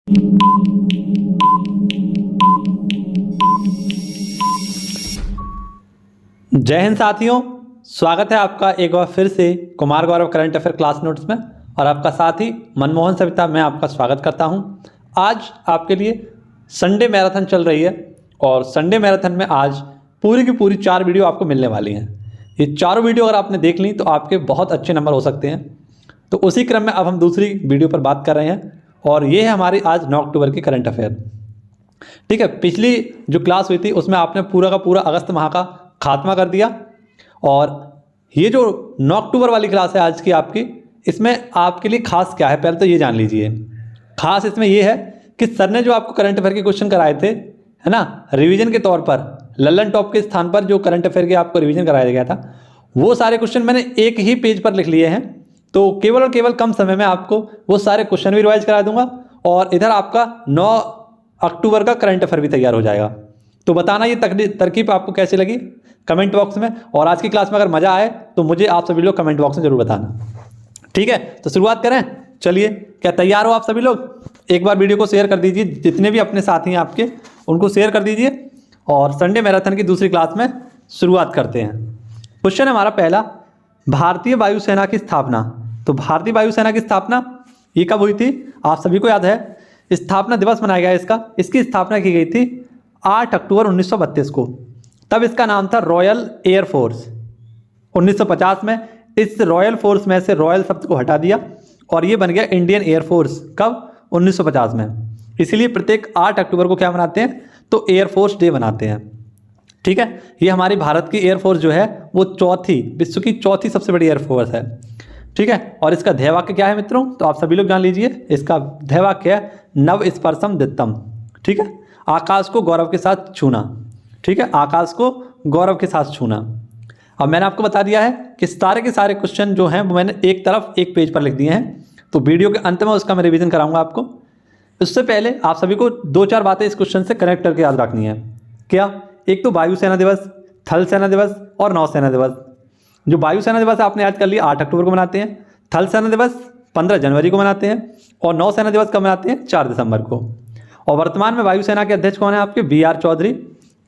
जय हिंद साथियों, स्वागत है आपका एक बार फिर से Kumar Gaurav current affair class notes में। और आपका साथी मनमोहन सविता, मैं आपका स्वागत करता हूं। आज आपके लिए संडे मैराथन चल रही है और संडे मैराथन में आज पूरी की पूरी 4 वीडियो आपको मिलने वाली हैं। ये चारों वीडियो अगर आपने देख ली तो आपके बहुत अच्छे नंबर हो सकते हैं। तो उसी क्रम में अब हम दूसरी वीडियो पर बात कर रहे हैं और ये है हमारी आज 9 अक्टूबर की करंट अफेयर। ठीक है, पिछली जो क्लास हुई थी उसमें आपने पूरा का पूरा अगस्त माह का खात्मा कर दिया और ये जो 9 अक्टूबर वाली क्लास है आज की आपकी, इसमें आपके लिए खास क्या है पहले तो ये जान लीजिए। खास इसमें ये है कि सर ने जो आपको करंट अफेयर के क्वेश्चन कराए थे, है ना, रिवीजन के तौर पर लल्लन टॉप के स्थान पर जो करंट अफेयर के आपको रिवीजन कराया गया था, वो सारे क्वेश्चन मैंने एक ही पेज पर लिख लिए हैं। तो केवल और केवल कम समय में आपको वो सारे क्वेश्चन भी रिवाइज करा दूंगा और इधर आपका 9 अक्टूबर का करंट अफेयर भी तैयार हो जाएगा। तो बताना ये तरकीब आपको कैसी लगी कमेंट बॉक्स में, और आज की क्लास में अगर मजा आए तो मुझे आप सभी लोग कमेंट बॉक्स में जरूर बताना। ठीक है, तो शुरुआत करें। चलिए, क्या तैयार हो आप सभी लोग? एक बार वीडियो को शेयर कर दीजिए, जितने भी अपने साथी हैं आपके उनको शेयर कर दीजिए और संडे मैराथन की दूसरी क्लास में शुरुआत करते हैं। क्वेश्चन है हमारा पहला, भारतीय वायुसेना की स्थापना। तो भारतीय वायुसेना की स्थापना ये कब हुई थी? आप सभी को याद है, स्थापना दिवस मनाया गया इसका। इसकी स्थापना की गई थी 8 अक्टूबर 1932 को। तब इसका नाम था रॉयल एयर फोर्स। 1950 में इस रॉयल फोर्स में से रॉयल शब्द को हटा दिया और ये बन गया इंडियन एयर फोर्स। कब? 1950 में। इसीलिए प्रत्येक 8 अक्टूबर को क्या मनाते हैं? तो एयर फोर्स डे मनाते हैं। ठीक है, ये हमारी भारत की एयरफोर्स जो है वो विश्व की चौथी सबसे बड़ी एयरफोर्स है। ठीक है, और इसका ध्येय वाक्य क्या है मित्रों? तो आप सभी लोग जान लीजिए। इसका ध्येय वाक्य है नव स्पर्शम दित्तम। ठीक है, आकाश को गौरव के साथ छूना। ठीक है, आकाश को गौरव के साथ छूना। अब मैंने आपको बता दिया है कि सारे के सारे क्वेश्चन जो हैं वो मैंने एक तरफ एक पेज पर लिख दिए हैं। तो वीडियो के अंत में उसका मैं रिवीजन कराऊंगा आपको। उससे पहले आप सभी को 2-4 बातें इस क्वेश्चन से कनेक्ट करके याद रखनी है। क्या? एक तो वायुसेना दिवस, थल सेना दिवस और नौसेना दिवस। जो वायुसेना दिवस आपने याद कर लिया 8 अक्टूबर को मनाते हैं, थल सेना दिवस 15 जनवरी को मनाते हैं और नौसेना दिवस कब मनाते हैं? 4 दिसंबर को। और वर्तमान में वायुसेना के अध्यक्ष कौन है आपके? BR चौधरी।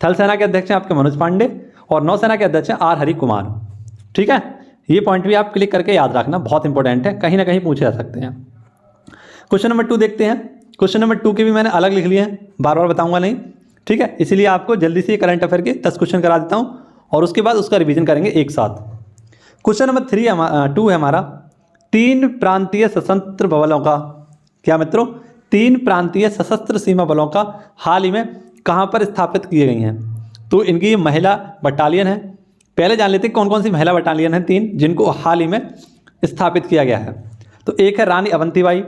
थल सेना के अध्यक्ष हैं आपके मनोज पांडे और नौसेना के अध्यक्ष हैं R हरि कुमार। ठीक है, ये पॉइंट भी आप क्लिक करके याद रखना, बहुत इंपॉर्टेंट है, कहीं ना कहीं पूछे जा सकते हैं। क्वेश्चन नंबर 2 देखते हैं। क्वेश्चन नंबर 2 के भी मैंने अलग लिख लिए हैं, बार बार बताऊंगा नहीं। ठीक है, इसीलिए आपको जल्दी से करंट अफेयर के 10 क्वेश्चन करा देता हूँ और उसके बाद उसका रिवीजन करेंगे एक साथ। क्वेश्चन नंबर 2 है हमारा, 3 प्रांतीय सशस्त्र बलों का, क्या मित्रों? 3 प्रांतीय सशस्त्र सीमा बलों का हाल ही में कहाँ पर स्थापित किए गई हैं? तो इनकी महिला बटालियन है। पहले जान लेते हैं कौन कौन सी महिला बटालियन है 3 जिनको हाल ही में स्थापित किया गया है। तो एक है रानी अवंतीबाई,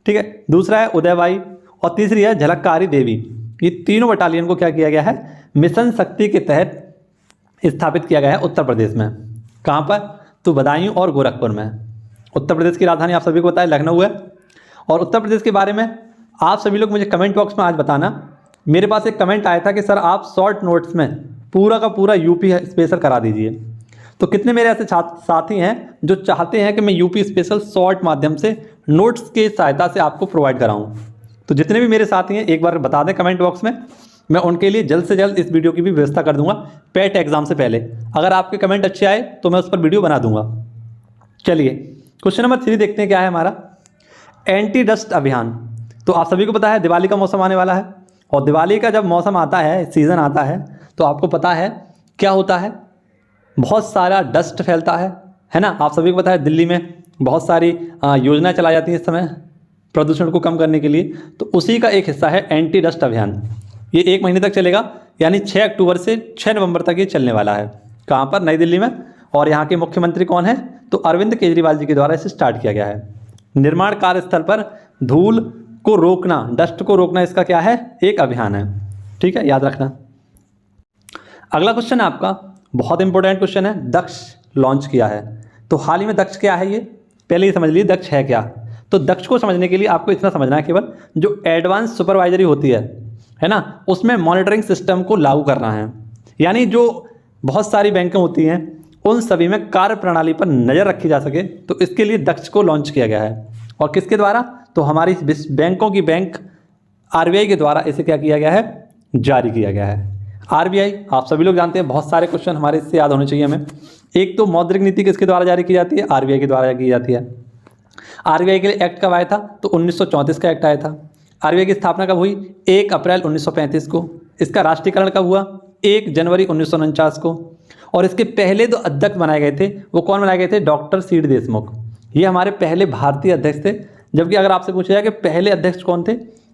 ठीक है, दूसरा है उदयबाई और तीसरी है झलककारी देवी। ये तीनों बटालियन को क्या किया गया है? मिशन शक्ति के तहत स्थापित किया गया है उत्तर प्रदेश में। कहाँ पर? तो बदायूं और गोरखपुर में। उत्तर प्रदेश की राजधानी आप सभी को पता है लखनऊ है। और उत्तर प्रदेश के बारे में आप सभी लोग मुझे कमेंट बॉक्स में आज बताना। मेरे पास एक कमेंट आया था कि सर आप शॉर्ट नोट्स में पूरा का पूरा यूपी स्पेशल करा दीजिए। तो कितने मेरे ऐसे साथी हैं जो चाहते हैं कि मैं यूपी स्पेशल शॉर्ट माध्यम से नोट्स की सहायता से आपको प्रोवाइड कराऊं? तो जितने भी मेरे साथी हैं एक बार बता दें कमेंट बॉक्स में, मैं उनके लिए जल्द से जल्द इस वीडियो की भी व्यवस्था कर दूंगा पेट एग्जाम से पहले। अगर आपके कमेंट अच्छे आए तो मैं उस पर वीडियो बना दूंगा। चलिए, क्वेश्चन नंबर 3 देखते हैं क्या है हमारा, एंटी डस्ट अभियान। तो आप सभी को पता है दिवाली का मौसम आने वाला है और दिवाली का जब मौसम आता है, सीज़न आता है, तो आपको पता है क्या होता है? बहुत सारा डस्ट फैलता है ना। आप सभी को पता है दिल्ली में बहुत सारी योजनाएं चलाई जाती हैं इस समय प्रदूषण को कम करने के लिए। तो उसी का एक हिस्सा है एंटी डस्ट अभियान। ये 1 महीने तक चलेगा, यानी 6 अक्टूबर से 6 नवंबर तक ये चलने वाला है। कहाँ पर? नई दिल्ली में। और यहाँ के मुख्यमंत्री कौन है? तो अरविंद केजरीवाल जी के द्वारा इसे स्टार्ट किया गया है। निर्माण कार्यस्थल पर धूल को रोकना, डस्ट को रोकना, इसका क्या है? एक अभियान है। ठीक है, याद रखना। अगला क्वेश्चन है आपका, बहुत इंपॉर्टेंट क्वेश्चन है, दक्ष लॉन्च किया है। तो हाल ही में दक्ष क्या है? ये पहले ही समझ लीजिए दक्ष है क्या। तो दक्ष को समझने के लिए आपको इतना समझना है केवल, जो एडवांस सुपरवाइजरी होती है ना, उसमें मॉनिटरिंग सिस्टम को लागू करना है। यानी जो बहुत सारी बैंकें होती हैं उन सभी में कार्य प्रणाली पर नज़र रखी जा सके, तो इसके लिए दक्ष को लॉन्च किया गया है। और किसके द्वारा? तो हमारी बैंकों की बैंक आरबीआई के द्वारा इसे क्या किया गया है, जारी किया गया है। आरबीआई आप सभी लोग जानते हैं, बहुत सारे क्वेश्चन हमारे इससे याद होने चाहिए हमें। एक तो मौद्रिक नीति किसके द्वारा जारी की जाती है, आरबीआई के द्वारा की जाती है। आरबीआई के लिए एक्ट कब आया था, तो 1934 का एक्ट आया था। आरबीआई की स्थापना कब हुई, 1 अप्रैल 1935 को। इसका राष्ट्रीयकरण कब हुआ, 1 जनवरी 1949 को। और इसके पहले जो अध्यक्ष बनाए गए थे वो कौन बनाए गए थे, डॉक्टर सी.डी. देशमुख। ये हमारे पहले भारतीय अध्यक्ष थे। जबकि अगर आपसे पूछा जाए कि पहले अध्यक्ष कौन थे,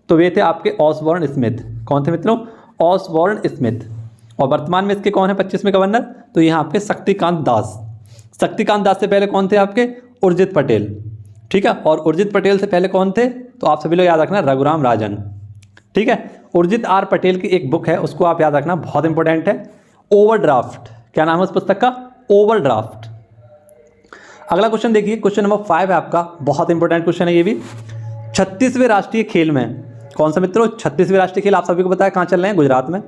तो वे थे आपके ऑसबॉर्न स्मिथ। कौन थे मित्रों, ऑसबॉर्न स्मिथ। और वर्तमान में इसके कौन है 25वें गवर्नर, तो यहाँ आपके शक्तिकांत दास। शक्तिकांत दास से पहले कौन थे आपके, उर्जित पटेल। ठीक है, और उर्जित पटेल से पहले कौन थे, तो आप सभी लोग याद रखना, रघुराम राजन। ठीक है, उर्जित आर पटेल की एक बुक है, उसको आप याद रखना, बहुत इंपॉर्टेंट है, ओवरड्राफ्ट। क्या नाम है उस पुस्तक का, ओवरड्राफ्ट। अगला क्वेश्चन देखिए, क्वेश्चन नंबर 5 है आपका, बहुत इंपॉर्टेंट क्वेश्चन है ये भी। 36वें राष्ट्रीय खेल में, कौन सा मित्रों, 36वें राष्ट्रीय खेल आप सभी को पता है कहाँ चल रहे हैं, गुजरात में,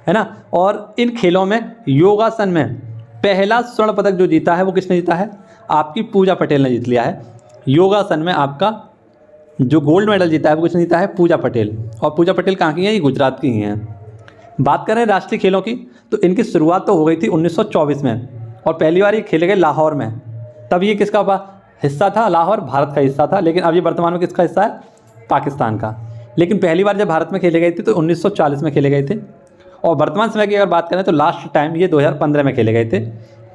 है ना। और इन खेलों में योगासन में पहला स्वर्ण पदक जो जीता है वो किसने जीता है, आपकी पूजा पटेल ने जीत लिया है। योगासन में आपका जो गोल्ड मेडल जीता है वो किसने जीता है, पूजा पटेल। और पूजा पटेल कहाँ की हैं, ये गुजरात की ही हैं। बात करें राष्ट्रीय खेलों की, तो इनकी शुरुआत तो हो गई थी 1924 में, और पहली बार ये खेले गए लाहौर में। तब ये किसका हिस्सा था, लाहौर भारत का हिस्सा था, लेकिन अब ये वर्तमान में किसका हिस्सा है, पाकिस्तान का। लेकिन पहली बार जब भारत में खेले गए थे तो 1940 में खेले गए थे। और वर्तमान समय की अगर बात करें तो लास्ट टाइम ये 2015 में खेले गए थे।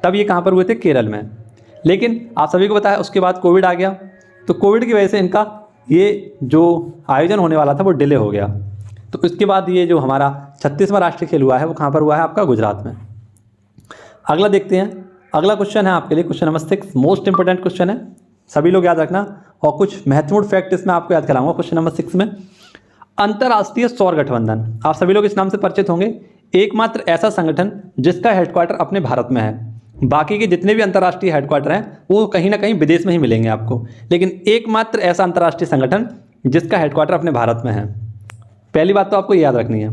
तब ये कहाँ पर हुए थे, केरल में। लेकिन आप सभी को पता है उसके बाद कोविड आ गया, तो कोविड की वजह से इनका ये जो आयोजन होने वाला था वो डिले हो गया। तो इसके बाद ये जो हमारा 36वां राष्ट्रीय खेल हुआ है वो कहाँ पर हुआ है, आपका गुजरात में। अगला देखते हैं, अगला क्वेश्चन है आपके लिए question number 6, most important question है, सभी लोग याद रखना। और कुछ महत्वपूर्ण फैक्ट इसमें आपको याद कराऊंगा क्वेश्चन नंबर 6 में। अंतर्राष्ट्रीय सौर गठबंधन, आप सभी लोग इस नाम से परिचित होंगे। एकमात्र ऐसा संगठन जिसका हेडक्वार्टर अपने भारत में है। बाकी के जितने भी अंतर्राष्ट्रीय हेडक्वार्टर हैं वो कहीं ना कहीं विदेश में ही मिलेंगे आपको, लेकिन एकमात्र ऐसा अंतर्राष्ट्रीय संगठन जिसका हेडक्वार्टर अपने भारत में है। पहली बात तो आपको याद रखनी है,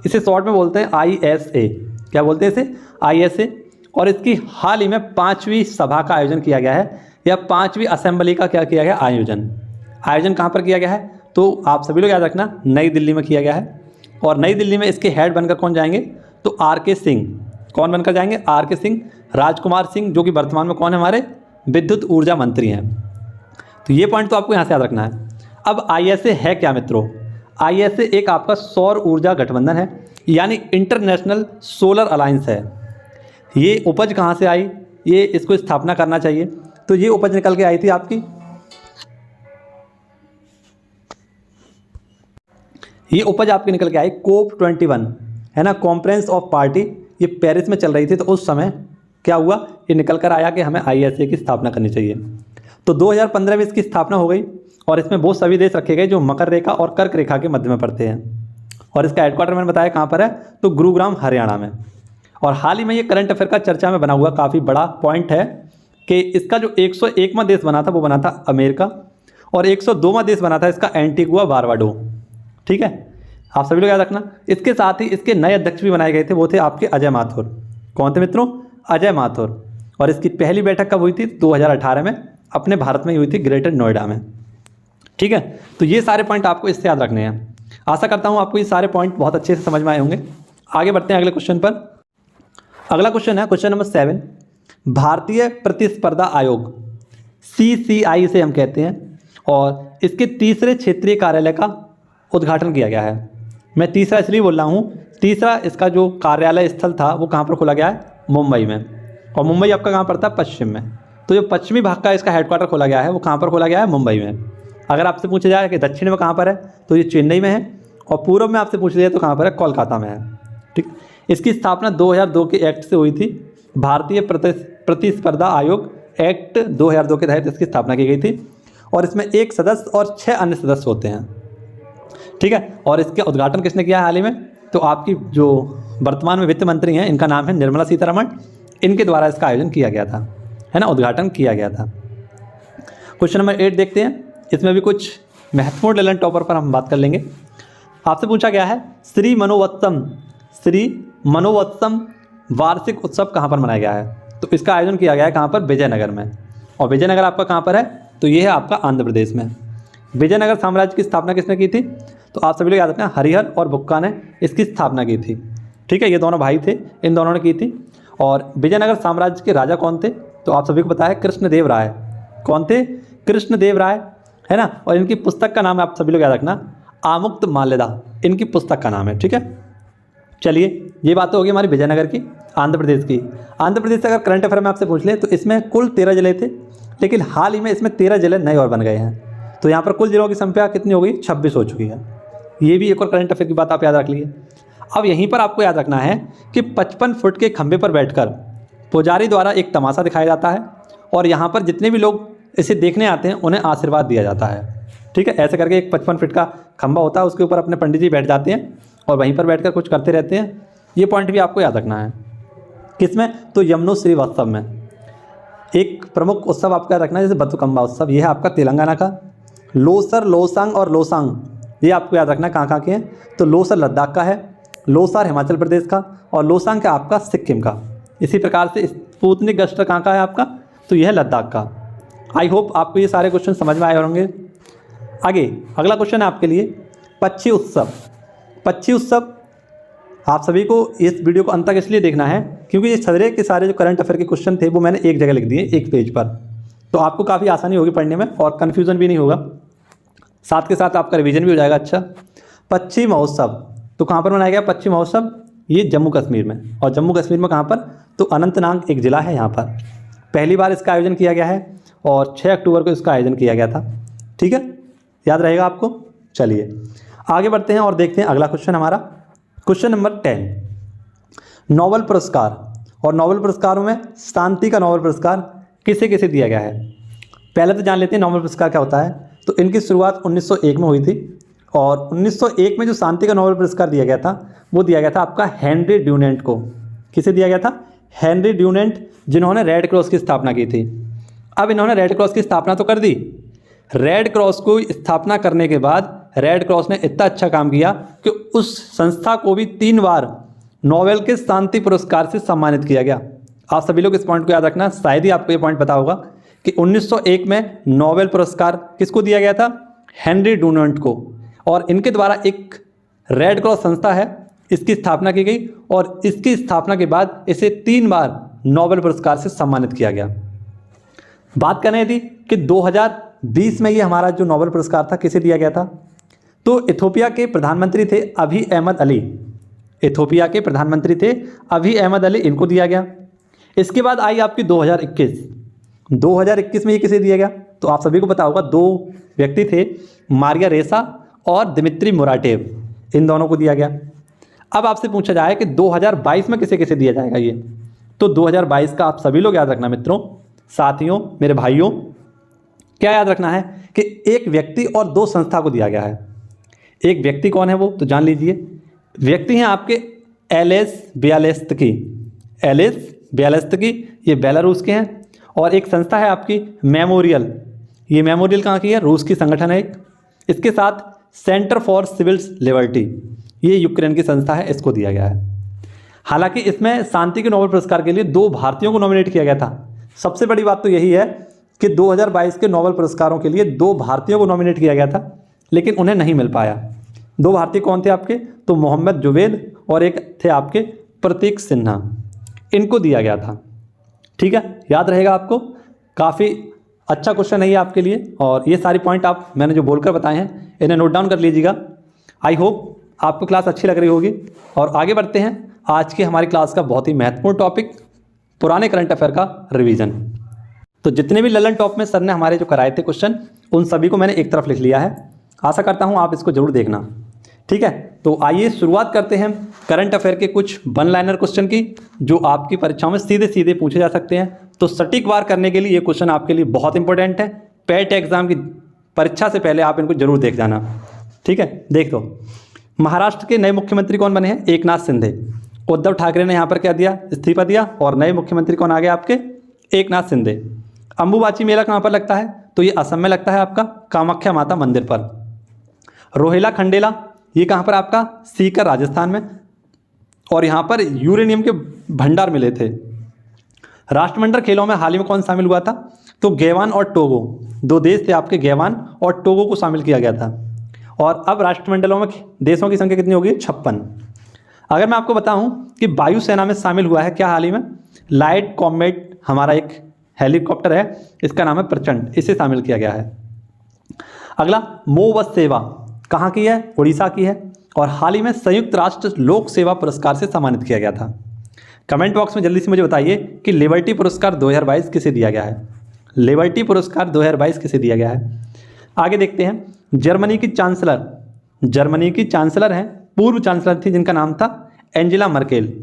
इसे शॉर्ट में बोलते हैं ISA। क्या बोलते हैं इसे, ISA। और इसकी हाल ही में 5वीं सभा का आयोजन किया गया है, या 5वीं असेंबली का क्या किया गया, आयोजन कहाँ पर किया गया है, तो आप सभी लोग याद रखना, नई दिल्ली में किया गया है। और नई दिल्ली में इसके हेड बनकर कौन जाएंगे, तो RK सिंह। कौन बनकर जाएंगे, RK सिंह, राजकुमार सिंह, जो कि वर्तमान में कौन है, हमारे विद्युत ऊर्जा मंत्री हैं। तो ये पॉइंट तो आपको यहाँ से याद रखना है। अब ISA है क्या मित्रों, ISA एक आपका सौर ऊर्जा गठबंधन है, यानी इंटरनेशनल सोलर अलायंस है। ये उपज कहाँ से आई, ये इसको स्थापना करना चाहिए, तो ये उपज निकल के आई थी आपकी, ये उपज आपकी निकल के आई COP21, है ना, कॉन्फ्रेंस ऑफ पार्टी। ये पेरिस में चल रही थी, तो उस समय क्या हुआ, ये निकल कर आया कि हमें ISA की स्थापना करनी चाहिए। तो 2015 में इसकी स्थापना हो गई, और इसमें वो सभी देश रखे गए जो मकर रेखा और कर्क रेखा के मध्य में पड़ते हैं। और इसका हेडक्वार्टर मैंने बताया कहाँ पर है, तो गुरुग्राम हरियाणा में। और हाल ही में ये करंट अफेयर का चर्चा में बना हुआ काफ़ी बड़ा पॉइंट है कि इसका जो 101वां देश बना था वो बना था अमेरिका, और 102वां देश बना था इसका एंटीगुआ बारबाडो। ठीक है, आप सभी लोग याद रखना। इसके साथ ही इसके नए अध्यक्ष भी बनाए गए थे, वो थे आपके अजय माथुर। कौन थे मित्रों, अजय माथुर। और इसकी पहली बैठक कब हुई थी, 2018 में, अपने भारत में हुई थी, ग्रेटर नोएडा में। ठीक है, तो ये सारे पॉइंट आपको इससे याद रखने हैं। आशा करता हूँ आपको ये सारे पॉइंट बहुत अच्छे से समझ में आए होंगे। आगे बढ़ते हैं अगले क्वेश्चन पर। अगला क्वेश्चन है क्वेश्चन नंबर 7, भारतीय प्रतिस्पर्धा आयोग, CCI इसे हम कहते हैं, और इसके तीसरे क्षेत्रीय कार्यालय का उद्घाटन किया गया है। मैं तीसरा इसलिए बोल रहा हूँ, तीसरा इसका जो कार्यालय स्थल था वो कहाँ पर खोला गया है, मुंबई में। और मुंबई आपका कहाँ पड़ता है, पश्चिम में। तो जो पश्चिमी भाग का इसका हेडक्वार्टर खोला गया है वो कहाँ पर खोला गया है, मुंबई में। अगर आपसे पूछा जाए कि दक्षिण में कहाँ पर है, तो ये चेन्नई में है, और पूर्व में आपसे पूछ लिया तो कहाँ पर है, कोलकाता में है। ठीक, इसकी स्थापना 2002 के एक्ट से हुई थी, भारतीय प्रतिस्पर्धा आयोग एक्ट 2002 के तहत इसकी स्थापना की गई थी। और इसमें 1 सदस्य और 6 अन्य सदस्य होते हैं। ठीक है, और इसका उद्घाटन किसने किया है हाल ही में, तो आपकी जो वर्तमान में वित्त मंत्री हैं इनका नाम है निर्मला सीतारमण। इनके द्वारा इसका आयोजन किया गया था, है ना, उद्घाटन किया गया था। क्वेश्चन नंबर 8 देखते हैं, इसमें भी कुछ महत्वपूर्ण लेलन टॉपर पर हम बात कर लेंगे। आपसे पूछा गया है श्री मनोवत्सम वार्षिक उत्सव कहाँ पर मनाया गया है, तो इसका आयोजन किया गया है कहाँ पर, विजयनगर में। और विजयनगर आपका कहाँ पर है, तो ये है आपका आंध्र प्रदेश में। विजयनगर साम्राज्य की स्थापना किसने की थी, तो आप सभी लोग याद रखना हरिहर और बुक्का ने इसकी स्थापना की थी। ठीक है, ये दोनों भाई थे, इन दोनों ने की थी। और विजयनगर साम्राज्य के राजा कौन थे? तो आप सभी को पता है कृष्णदेव राय। कौन थे? कृष्णदेव राय, है ना। और इनकी पुस्तक का नाम है, आप सभी लोग याद रखना, आमुक्त माल्यदा इनकी पुस्तक का नाम है। ठीक है, चलिए ये बात तो होगी हमारी विजयनगर की। आंध्र प्रदेश की, आंध्र प्रदेश से अगर करंट अफेयर में आपसे पूछ ले तो इसमें कुल 13 जिले थे, लेकिन हाल ही में इसमें 13 जिले नए और बन गए हैं। तो यहाँ पर कुल जिलों की संख्या कितनी हो गई? 26 हो चुकी है। ये भी एक और करंट अफेयर की बात आप याद रख लीजिए। अब यहीं पर आपको याद रखना है कि 55 फुट के खंभे पर बैठकर पुजारी द्वारा एक तमाशा दिखाया जाता है और यहाँ पर जितने भी लोग इसे देखने आते हैं उन्हें आशीर्वाद दिया जाता है। ठीक है, ऐसे करके एक 55 फीट का खंभा होता है, उसके ऊपर अपने पंडित जी बैठ जाते हैं और वहीं पर बैठकर कुछ करते रहते हैं। ये पॉइंट भी आपको याद रखना है। किसमें? तो यमुनोत्री उत्सव में। एक प्रमुख उत्सव आपको याद रखना है जैसे बथुकम्बा उत्सव, ये है आपका तेलंगाना का। लोसर, लोसांग और लोसांग ये आपको याद रखना कहाँ के हैं? तो लोसर लद्दाख का है, लोसार हिमाचल प्रदेश का और लोसांग का आपका सिक्किम का। इसी प्रकार से स्पुतनिक गस्टर कहाँ का है आपका? तो यह है लद्दाख का। आई होप आपको ये सारे क्वेश्चन समझ में आए होंगे। आगे अगला क्वेश्चन है आपके लिए पक्षी उत्सव। पक्षी उत्सव आप सभी को इस वीडियो को अंत तक इसलिए देखना है क्योंकि ये सारे के सारे जो करंट अफेयर के क्वेश्चन थे वो मैंने एक जगह लिख दिए, एक पेज पर, तो आपको काफ़ी आसानी होगी पढ़ने में और कन्फ्यूज़न भी नहीं होगा, साथ के साथ आपका रिवीजन भी हो जाएगा। अच्छा, पक्षी महोत्सव तो कहाँ पर मनाया गया पक्षी महोत्सव? ये जम्मू कश्मीर में। और जम्मू कश्मीर में कहाँ पर? तो अनंतनाग एक ज़िला है, यहाँ पर पहली बार इसका आयोजन किया गया है और 6 अक्टूबर को इसका आयोजन किया गया था। ठीक है, याद रहेगा आपको। चलिए आगे बढ़ते हैं और देखते हैं अगला क्वेश्चन हमारा, क्वेश्चन नंबर 10। नोबेल पुरस्कार, और नोबेल पुरस्कारों में शांति का नोबेल पुरस्कार किसे किसे दिया गया है? पहले तो जान लेते हैं नोबेल पुरस्कार क्या होता है। तो इनकी शुरुआत 1901 में हुई थी और 1901 में जो शांति का नोबेल पुरस्कार दिया गया था वो दिया गया था आपका हेनरी ड्यूनेंट को। किसे दिया गया था? हेनरी ड्यूनेंट, जिन्होंने रेड क्रॉस की स्थापना की थी। अब इन्होंने रेड क्रॉस की स्थापना तो कर दी, रेड क्रॉस को स्थापना करने के बाद रेड क्रॉस ने इतना अच्छा काम किया कि उस संस्था को भी 3 बार नोबेल के शांति पुरस्कार से सम्मानित किया गया। आप सभी लोग इस पॉइंट को याद रखना, शायद ही आपको ये पॉइंट पता होगा कि 1901 में नोबेल पुरस्कार किसको दिया गया था? हेनरी ड्यूनेंट को। और इनके द्वारा एक रेड क्रॉस संस्था है, इसकी स्थापना की गई और इसकी स्थापना के बाद इसे 3 बार नोबेल पुरस्कार से सम्मानित किया गया। बात करनी थी कि 2020 में ये हमारा जो नोबेल पुरस्कार था किसे दिया गया था? तो इथोपिया के प्रधानमंत्री थे अभी अहमद अली। इथोपिया के प्रधानमंत्री थे अभी अहमद अली, इनको दिया गया। इसके बाद आई आपकी 2021 में ये किसे दिया गया? तो आप सभी को पता होगा 2 व्यक्ति थे, मारिया रेसा और दिमित्री मुराटेव, इन दोनों को दिया गया। अब आपसे पूछा जाए कि 2022 में किसे किसे दिया जाएगा ये? तो 2022 का आप सभी लोग याद रखना मित्रों, साथियों, मेरे भाइयों, क्या याद रखना है कि एक व्यक्ति और 2 संस्था को दिया गया है। एक व्यक्ति कौन है वो? तो जान लीजिए, व्यक्ति हैं आपके एलेस बियालेत्स्की। एलेस बियालेत्स्की ये बेलारूस के हैं। और एक संस्था है आपकी मेमोरियल, ये मेमोरियल कहाँ की है? रूस की संगठन है एक। इसके साथ सेंटर फॉर सिविल लिबर्टी, ये यूक्रेन की संस्था है, इसको दिया गया है। हालांकि इसमें शांति के नोबेल पुरस्कार के लिए 2 भारतीयों को नॉमिनेट किया गया था। सबसे बड़ी बात तो यही है कि 2022 के नोबेल पुरस्कारों के लिए 2 भारतीयों को नॉमिनेट किया गया था, लेकिन उन्हें नहीं मिल पाया। 2 भारतीय कौन थे आपके? तो मोहम्मद जुवेद और एक थे आपके प्रतीक सिन्हा, इनको दिया गया था। ठीक है, याद रहेगा आपको। काफ़ी अच्छा क्वेश्चन है ये आपके लिए और ये सारी पॉइंट आप मैंने जो बोलकर बताए हैं इन्हें नोट डाउन कर लीजिएगा। आई होप आपको क्लास अच्छी लग रही होगी। और आगे बढ़ते हैं आज की हमारी क्लास का बहुत ही महत्वपूर्ण टॉपिक, पुराने करंट अफेयर का रिवीजन। तो जितने भी ललन टॉप में सर ने हमारे जो कराए थे क्वेश्चन, उन सभी को मैंने एक तरफ लिख लिया है। आशा करता हूँ आप इसको जरूर देखना। ठीक है, तो आइए शुरुआत करते हैं करंट अफेयर के कुछ 1 लाइनर क्वेश्चन की, जो आपकी परीक्षाओं में सीधे सीधे पूछे जा सकते हैं। तो सटीक वार करने के लिए ये क्वेश्चन आपके लिए बहुत इंपॉर्टेंट है। पेट एग्जाम की परीक्षा से पहले आप इनको जरूर देख जाना। ठीक है, देख दो। महाराष्ट्र के नए मुख्यमंत्री कौन बने हैं? एकनाथ शिंदे। उद्धव ठाकरे ने यहाँ पर क्या दिया? इस्तीफा दिया। और नए मुख्यमंत्री कौन आ गए आपके? एकनाथ शिंदे। अंबुबाची मेला कहाँ पर लगता है? तो ये असम में लगता है आपका कामाख्या माता मंदिर पर। रोहिला खंडेला ये कहाँ पर आपका? सीकर राजस्थान में। और यहाँ पर यूरेनियम के भंडार मिले थे। राष्ट्रमंडल खेलों में हाल ही में कौन शामिल हुआ था? तो गैवान और टोगो, 2 देश थे आपके, गैवान और टोगो को शामिल किया गया था। और अब राष्ट्रमंडलों में देशों की संख्या कितनी होगी? 56। अगर मैं आपको बताऊं कि वायुसेना में शामिल हुआ है क्या हाल ही में? लाइट कॉम्बैट हमारा एक हेलीकॉप्टर है, इसका नाम है प्रचंड, इसे शामिल किया गया है। अगला, मो बस सेवा कहाँ की है? उड़ीसा की है, और हाल ही में संयुक्त राष्ट्र लोक सेवा पुरस्कार से सम्मानित किया गया था। कमेंट बॉक्स में जल्दी से मुझे बताइए कि लिबर्टी पुरस्कार 2022 किसे दिया गया है? लिबर्टी पुरस्कार 2022 किसे दिया गया है? आगे देखते हैं, जर्मनी की चांसलर हैं, पूर्व चांसलर थी जिनका नाम था एंजेला मर्केल,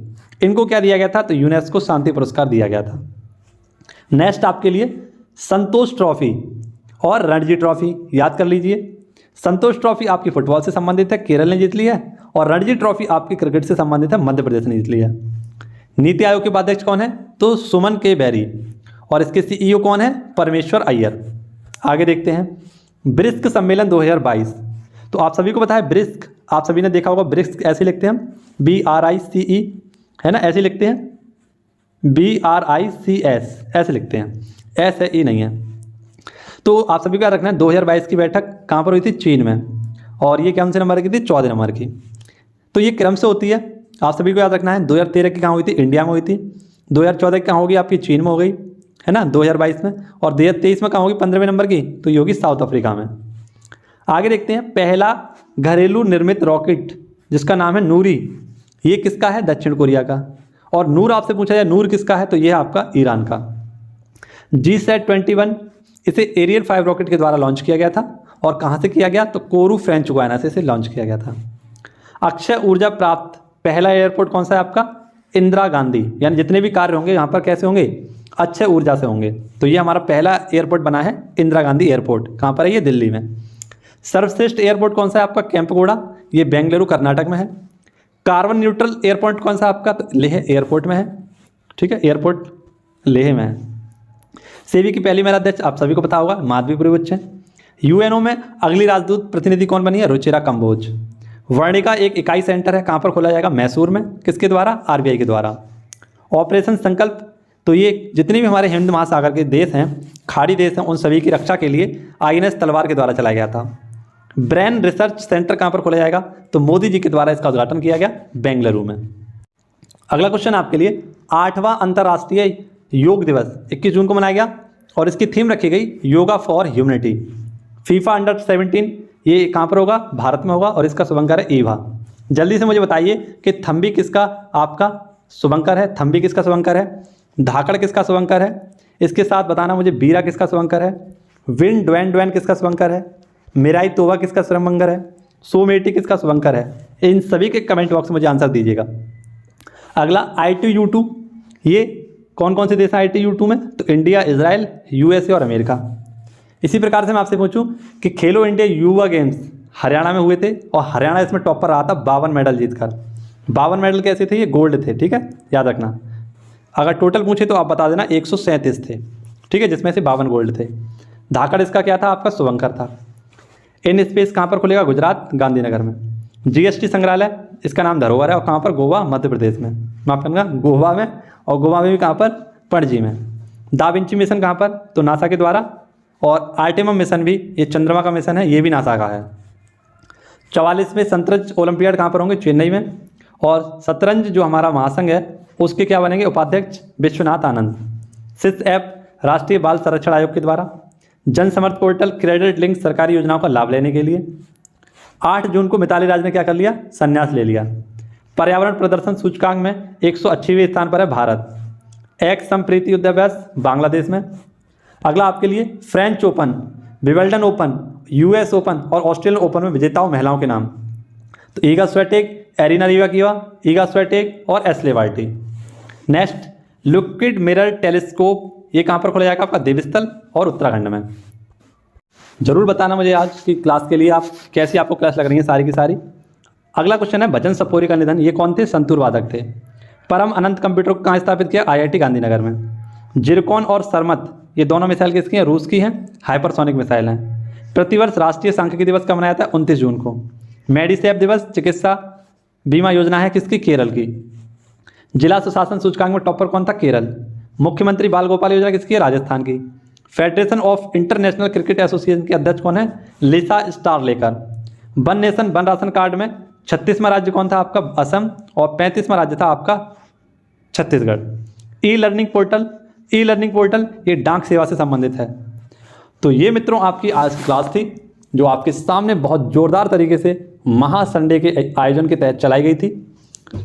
इनको क्या दिया गया था? तो यूनेस्को शांति पुरस्कार दिया गया था। नेक्स्ट आपके लिए संतोष ट्रॉफी और रणजी ट्रॉफी याद कर लीजिए। संतोष ट्रॉफी आपकी फुटबॉल से संबंधित है, केरल ने जीत ली है, और रणजी ट्रॉफी आपकी क्रिकेट से संबंधित है, मध्य प्रदेश ने जीत ली है। नीति आयोग के उपाध्यक्ष कौन है? तो सुमन के बैरी, और इसके सीईओ कौन है? परमेश्वर अय्यर। आगे देखते हैं, ब्रिक्स सम्मेलन 2022, तो आप सभी को पता है ब्रिक्स, आप सभी ने देखा होगा ब्रिक्स ऐसे लिखते हैं हम, BRICE है ना, ऐसे लिखते हैं, BRICS ऐसे लिखते हैं, एस है, ई नहीं है। तो आप सभी को याद रखना है 2022 की बैठक कहाँ पर हुई थी? चीन में, और ये कौन से नंबर की थी? 14 नंबर की। तो ये क्रम से होती है, आप सभी को याद रखना है। 2013 की कहाँ हुई थी? इंडिया में हुई थी। 2014 की कहाँ होगी? आपकी चीन में हो गई है ना, 2022 में। और 2023 में कहाँ होगी? 15वें नंबर की, तो ये होगी साउथ अफ्रीका में। आगे देखते हैं, पहला घरेलू निर्मित रॉकेट जिसका नाम है नूरी, ये किसका है? दक्षिण कोरिया का। और नूर आपसे पूछा जाए नूर किसका है, तो ये है आपका ईरान का। GSAT-21 इसे एरियल 5 रॉकेट के द्वारा लॉन्च किया गया था, और कहाँ से किया गया? तो कोरू फ्रेंच गुयाना से इसे लॉन्च किया गया था। अक्षय ऊर्जा प्राप्त पहला एयरपोर्ट कौन सा है आपका? इंदिरा गांधी, यानी जितने भी कार्य होंगे यहाँ पर कैसे होंगे? अक्षय ऊर्जा से होंगे। तो ये हमारा पहला एयरपोर्ट बना है इंदिरा गांधी एयरपोर्ट। कहाँ पर है ये? दिल्ली में। सर्वश्रेष्ठ एयरपोर्ट कौन सा है आपका? केम्पगोड़ा, ये बेंगलुरु कर्नाटक में है। कार्बन न्यूट्रल एयरपोर्ट कौन सा आपका? तो लेह एयरपोर्ट में है, ठीक है, एयरपोर्ट लेह में है। सेबी की पहली महिला अध्यक्ष आप सभी को पता होगा, माधवी बुच्चे। यूएनओ में अगली राजदूत प्रतिनिधि कौन बनी है? रुचिरा कंबोज। वर्णिका एक इकाई सेंटर है, कहाँ पर खोला जाएगा? मैसूर में। किसके द्वारा? आरबीआई के द्वारा। ऑपरेशन संकल्प, तो ये जितने भी हमारे हिंद महासागर के देश हैं, खाड़ी देश हैं, उन सभी की रक्षा के लिए INS तलवार के द्वारा चलाया गया था। ब्रेन रिसर्च सेंटर कहाँ पर खोला जाएगा? तो मोदी जी के द्वारा इसका उद्घाटन किया गया बेंगलुरु में। अगला क्वेश्चन आपके लिए, 8वां अंतर्राष्ट्रीय योग दिवस 21 जून को मनाया गया, और इसकी थीम रखी गई yoga for humanity. FIFA under-17 ये कहाँ पर होगा? भारत में होगा, और इसका शुभंकर है ईवा। जल्दी से मुझे बताइए कि थम्बी किसका आपका शुभंकर है? थम्बी किसका शुभंकर है? धाकड़ किसका शुभंकर है? इसके साथ बताना मुझे बीरा किसका शुभंकर है? विन ड्वैन किसका शुभंकर है? मिराई तोवा किसका शुभंकर है? सोमेटी किसका शुभंकर है? इन सभी के कमेंट बॉक्स में मुझे आंसर दीजिएगा। अगला ITU-2, ये कौन कौन से देश हैं ITU-2 में? तो इंडिया, इजराइल, USA और अमेरिका। इसी प्रकार से मैं आपसे पूछूं कि खेलो इंडिया युवा गेम्स हरियाणा में हुए थे, और हरियाणा इसमें टॉप पर रहा था 52 मेडल जीतकर। 52 मेडल कैसे थे? ये गोल्ड थे, ठीक है, याद रखना। अगर टोटल पूछे तो आप बता देना 137 थे, ठीक है, जिसमें से 52 गोल्ड थे। धाकड़ इसका क्या था? आपका शुभंकर था। इन स्पेस कहाँ पर खुलेगा? गुजरात, गांधीनगर में। GST संग्रहालय, इसका नाम धरोहर है, और कहाँ पर? गोवा, मध्य प्रदेश में। माफ करना, गोवा में, और गोवा में भी कहाँ पर? पणजी में। दा विंची मिशन कहाँ पर? तो नासा के द्वारा। और आर्टेमम मिशन भी, ये चंद्रमा का मिशन है, ये भी नासा का है। 44वें शतरंज ओलंपियाड कहाँ पर होंगे? चेन्नई में। और शतरंज जो हमारा महासंघ है उसके क्या बनेंगे? उपाध्यक्ष विश्वनाथ आनंद। सिस ऐप राष्ट्रीय बाल संरक्षण आयोग के द्वारा। जन समर्थ पोर्टल क्रेडिट लिंक सरकारी योजनाओं का लाभ लेने के लिए। 8 जून को मिताली राज ने क्या कर लिया? संन्यास ले लिया। पर्यावरण प्रदर्शन सूचकांक में 180वें स्थान पर है भारत। एक्स संप्रीति युद्धाभ्यास बांग्लादेश में। अगला आपके लिए French Open, Wimbledon Open, US Open और ऑस्ट्रेलियन ओपन में विजेताओं महिलाओं के नाम। तो Iga Swiatek, Elena Rybakina, Iga Swiatek और Ashleigh Barty. Next, liquid mirror telescope, ये कहाँ पर खोला जाएगा? आपका देवस्थल और उत्तराखंड में। जरूर बताना मुझे आज की क्लास के लिए आप कैसी आपको क्लास लग रही है सारी की सारी। अगला क्वेश्चन है, भजन सपोरी का निधन, ये कौन थे? संतूर वादक थे। परम अनंत कंप्यूटर को कहाँ स्थापित किया? IIT गांधीनगर में। जिरकॉन और सरमत, ये दोनों मिसाइल किसकी हैं? रूस की हैं, हाइपरसोनिक मिसाइल हैं। प्रतिवर्ष राष्ट्रीय सांख्यिकी दिवस कब मनाया जाता है? 29 जून को। मेडिसेफ दिवस चिकित्सा बीमा योजना है किसकी? केरल की। जिला सुशासन सूचकांक में टॉपर कौन था? केरल। मुख्यमंत्री बाल गोपाल योजना किसकी है? राजस्थान की। Federation of International Cricket Association के अध्यक्ष कौन है? Lisa Sthalekar. One nation one ration card में 36वां राज्य कौन था आपका? असम। और 35वां राज्य था आपका छत्तीसगढ़। ई लर्निंग पोर्टल ये डाक सेवा से संबंधित है। तो ये मित्रों आपकी आज की क्लास थी, जो आपके सामने बहुत ज़ोरदार तरीके से महा संडे के आयोजन के तहत चलाई गई थी।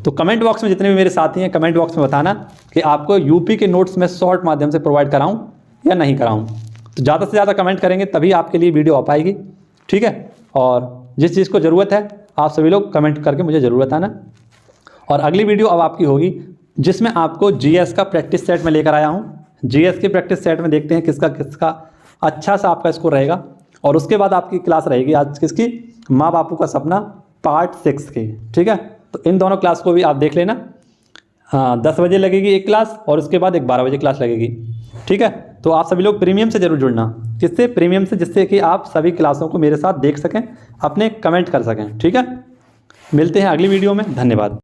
तो कमेंट बॉक्स में जितने भी मेरे साथी हैं, कमेंट बॉक्स में बताना कि आपको यूपी के नोट्स में शॉर्ट माध्यम से प्रोवाइड कराऊं या नहीं कराऊं। तो ज़्यादा से ज़्यादा कमेंट करेंगे तभी आपके लिए वीडियो आ पाएगी, ठीक है। और जिस चीज़ को ज़रूरत है आप सभी लोग कमेंट करके मुझे ज़रूर बताना। और अगली वीडियो अब आपकी होगी जिसमें आपको जीएस का प्रैक्टिस सेट में लेकर आया हूँ। जीएस के प्रैक्टिस सेट में देखते हैं किसका किसका अच्छा सा आपका स्कोर रहेगा। और उसके बाद आपकी क्लास रहेगी आज किसकी? माँ बापू का सपना पार्ट 6 की, ठीक है। तो इन दोनों क्लास को भी आप देख लेना। हाँ, 10 बजे लगेगी एक क्लास और उसके बाद एक 12 बजे क्लास लगेगी, ठीक है। तो आप सभी लोग प्रीमियम से जरूर जुड़ना। किससे? प्रीमियम से, जिससे कि आप सभी क्लासों को मेरे साथ देख सकें, अपने कमेंट कर सकें, ठीक है। मिलते हैं अगली वीडियो में। धन्यवाद।